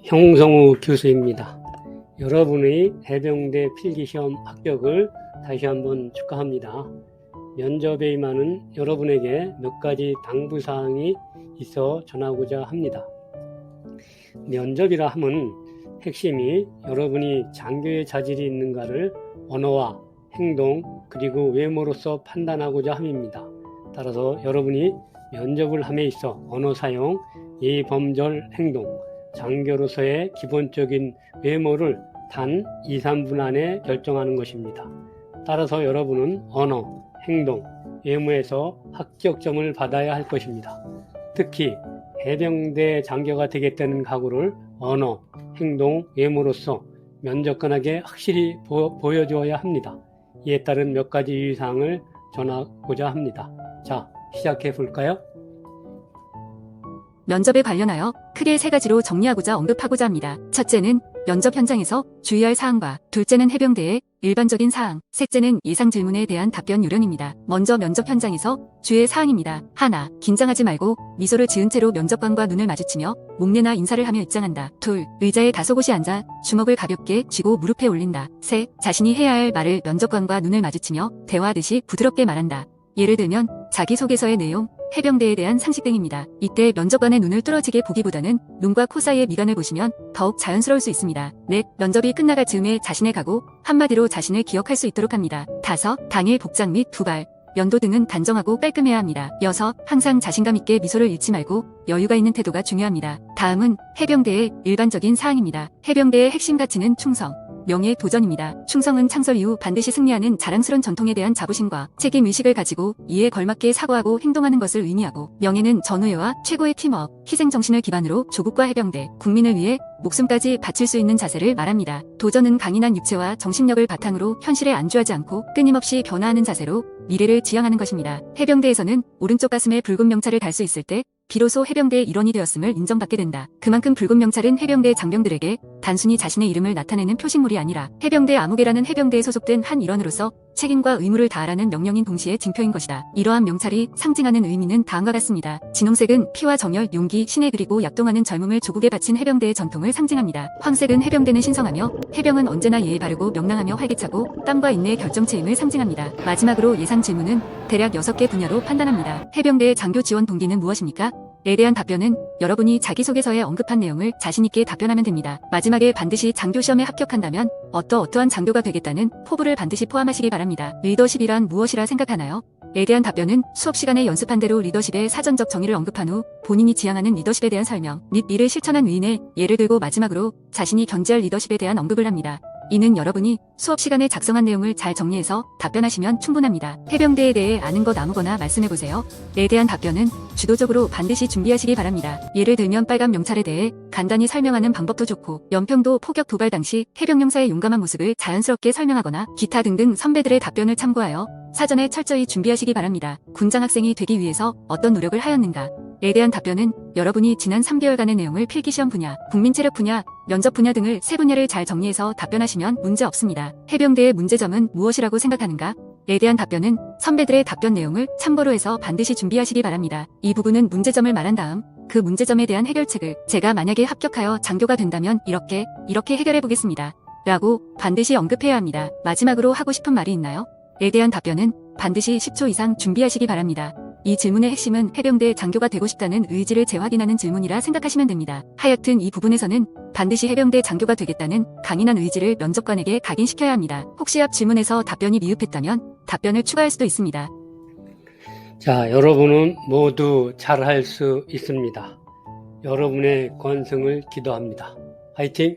형성우 교수입니다. 여러분의 해병대 필기시험 합격을 다시 한번 축하합니다. 면접에 임하는 여러분에게 몇 가지 당부사항이 있어 전하고자 합니다. 면접이라 함은 핵심이 여러분이 장교의 자질이 있는가를 언어와 행동 그리고 외모로서 판단하고자 함입니다. 따라서 여러분이 면접을 함에 있어 언어 사용, 예의 범절 행동, 장교로서의 기본적인 외모를 단 2, 3분 안에 결정하는 것입니다. 따라서 여러분은 언어, 행동, 외모에서 합격점을 받아야 할 것입니다. 특히 해병대 장교가 되겠다는 각오를 언어, 행동, 외모로서 면접관에게 확실히 보여주어야 합니다. 이에 따른 몇 가지 유의사항을 전하고자 합니다. 자, 시작해 볼까요? 면접에 관련하여 크게 3가지로 정리하고자 언급하고자 합니다. 첫째는 면접 현장에서 주의할 사항과, 둘째는 해병대의 일반적인 사항, 셋째는 예상 질문에 대한 답변 요령입니다. 먼저 면접 현장에서 주의할 사항입니다. 하나, 긴장하지 말고 미소를 지은 채로 면접관과 눈을 마주치며 목례나 인사를 하며 입장한다. 둘, 의자에 다소곳이 앉아 주먹을 가볍게 쥐고 무릎에 올린다. 셋, 자신이 해야 할 말을 면접관과 눈을 마주치며 대화하듯이 부드럽게 말한다. 예를 들면 자기소개서의 내용, 해병대에 대한 상식 등입니다. 이때 면접관의 눈을 뚫어지게 보기보다는 눈과 코 사이의 미간을 보시면 더욱 자연스러울 수 있습니다. 넷, 면접이 끝나갈 즈음에 자신의 각오, 한마디로 자신을 기억할 수 있도록 합니다. 다섯, 당일 복장 및 두발, 면도 등은 단정하고 깔끔해야 합니다. 여섯, 항상 자신감 있게 미소를 잃지 말고 여유가 있는 태도가 중요합니다. 다음은 해병대의 일반적인 사항입니다. 해병대의 핵심 가치는 충성, 명예, 도전입니다. 충성은 창설 이후 반드시 승리하는 자랑스러운 전통에 대한 자부심과 책임의식을 가지고 이에 걸맞게 사고하고 행동하는 것을 의미하고, 명예는 전우애와 최고의 팀워크, 희생정신을 기반으로 조국과 해병대, 국민을 위해 목숨까지 바칠 수 있는 자세를 말합니다. 도전은 강인한 육체와 정신력을 바탕으로 현실에 안주하지 않고 끊임없이 변화하는 자세로 미래를 지향하는 것입니다. 해병대에서는 오른쪽 가슴에 붉은 명찰을 달 수 있을 때 비로소 해병대의 일원이 되었음을 인정받게 된다. 그만큼 붉은 명찰은 해병대 장병들에게 단순히 자신의 이름을 나타내는 표식물이 아니라 해병대 아무개라는 해병대에 소속된 한 일원으로서 책임과 의무를 다하라는 명령인 동시에 징표인 것이다. 이러한 명찰이 상징하는 의미는 다음과 같습니다. 진홍색은 피와 정열, 용기, 신의 그리고 약동하는 젊음을 조국에 바친 해병대의 전통을 상징합니다. 황색은 해병대는 신성하며 해병은 언제나 예의 바르고 명랑하며 활기차고 땀과 인내의 결정체임을 상징합니다. 마지막으로 예상 질문은 대략 6개 분야로 판단합니다. 해병대의 장교 지원 동기는 무엇입니까? 에 대한 답변은 여러분이 자기소개서에 언급한 내용을 자신있게 답변하면 됩니다. 마지막에 반드시 장교시험에 합격한다면 어떠한 장교가 되겠다는 포부를 반드시 포함하시기 바랍니다. 리더십이란 무엇이라 생각하나요? 에 대한 답변은 수업 시간에 연습한 대로 리더십의 사전적 정의를 언급한 후 본인이 지향하는 리더십에 대한 설명 및 이를 실천한 의인의 예를 들고 마지막으로 자신이 견지할 리더십에 대한 언급을 합니다. 이는 여러분이 수업 시간에 작성한 내용을 잘 정리해서 답변하시면 충분합니다. 해병대에 대해 아는 것 아무거나 말씀해보세요. 에 대한 답변은 주도적으로 반드시 준비하시기 바랍니다. 예를 들면 빨간 명찰에 대해 간단히 설명하는 방법도 좋고, 연평도 포격 도발 당시 해병 용사의 용감한 모습을 자연스럽게 설명하거나 기타 등등 선배들의 답변을 참고하여 사전에 철저히 준비하시기 바랍니다. 군장 학생이 되기 위해서 어떤 노력을 하였는가? 에 대한 답변은 여러분이 지난 3개월간의 내용을 필기시험 분야, 국민체력 분야, 면접 분야 등을 3분야를 잘 정리해서 답변하시면 문제 없습니다. 해병대의 문제점은 무엇이라고 생각하는가? 에 대한 답변은 선배들의 답변 내용을 참고로 해서 반드시 준비하시기 바랍니다. 이 부분은 문제점을 말한 다음 그 문제점에 대한 해결책을 제가 만약에 합격하여 장교가 된다면 이렇게 해결해 보겠습니다. 라고 반드시 언급해야 합니다. 마지막으로 하고 싶은 말이 있나요? 에 대한 답변은 반드시 10초 이상 준비하시기 바랍니다. 이 질문의 핵심은 해병대 장교가 되고 싶다는 의지를 재확인하는 질문이라 생각하시면 됩니다. 하여튼 이 부분에서는 반드시 해병대 장교가 되겠다는 강인한 의지를 면접관에게 각인시켜야 합니다. 혹시 앞 질문에서 답변이 미흡했다면 답변을 추가할 수도 있습니다. 자, 여러분은 모두 잘할 수 있습니다. 여러분의 건승을 기도합니다. 화이팅!